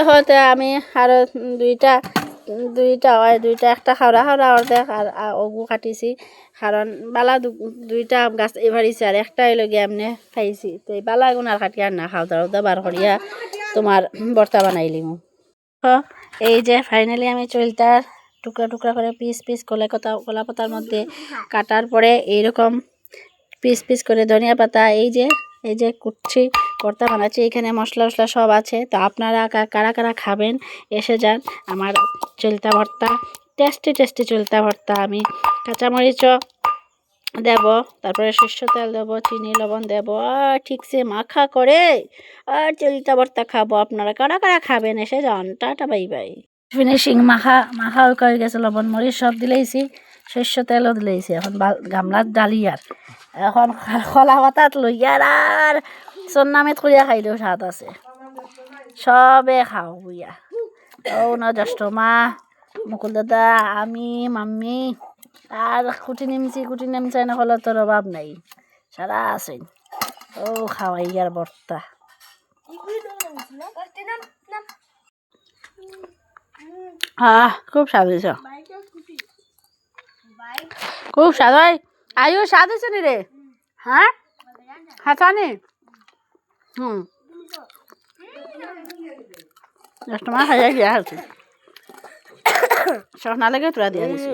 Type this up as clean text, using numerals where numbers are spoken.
হতে আমি আরো দুইটা দুইটা হয় দুইটা একটা খাওয়া খাওয়া অর্ধেক আর ওগু কাটিছি কারণ বালা দুইটা গাছ এবারিছে আর একটাই লগে এমনি খাইছি তো এই বালা এগুন আর কাটি আর না খাওয়া দাওয়া বার করিয়া তোমার ভর্তা বানাইলিম। এই যে ফাইনালি আমি চুলটার টুকরা টুকরা করে পিস পিস কলা পাতার মধ্যে কাটার পরে এইরকম পিস পিস করে ধনিয়া পাতা এই যে কুটছি ভর্তা বানাচ্ছি। এখানে মশলা টশলা সব আছে। তো আপনারা কারা কারা খাবেন এসে যান আমার চুলতা ভর্তা, টেস্টি টেস্টি চুলতা ভর্তা। আমি কাঁচামরিচও দেব, তারপরে সর্ষ তেল দেব, চিনি লবণ দেব, আর ঠিকসে মাখা করে আর চুলতা ভর্তা খাবো। আপনারা কারা কারা খাবেন এসে যান। Tata bye bye. ফিনিশিং মাখা হয়ে গেছে, লবণ মরিচ সব দিলেইছি, সর্ষ তেলও দিলেইছি। এখন গামলার ডালি আর এখন খলা পাতাত লইয়ার আর চন্নামেত করিয়া খাইলেও স্বাদ আছে। সবে খাও বুইয়া ও না জ্যেষ্ঠ মা, মুকুল দাদা, আমি, মাম্মি আর কুটি নিমছে না হলে তোর অভাব নাই, সারা আছেন। ও খাওয়াই আর বর্তা খুব স্বাদ হয়েছ, খুব স্বাদ হয়। আয়ু স্বাদ হয়েছে নি রে? হ্যাঁ হাসানি জ্যেষ্ঠ মা খাইয়া গিয়া হাসি সব না লেগে তোরা দিয়া দিছি।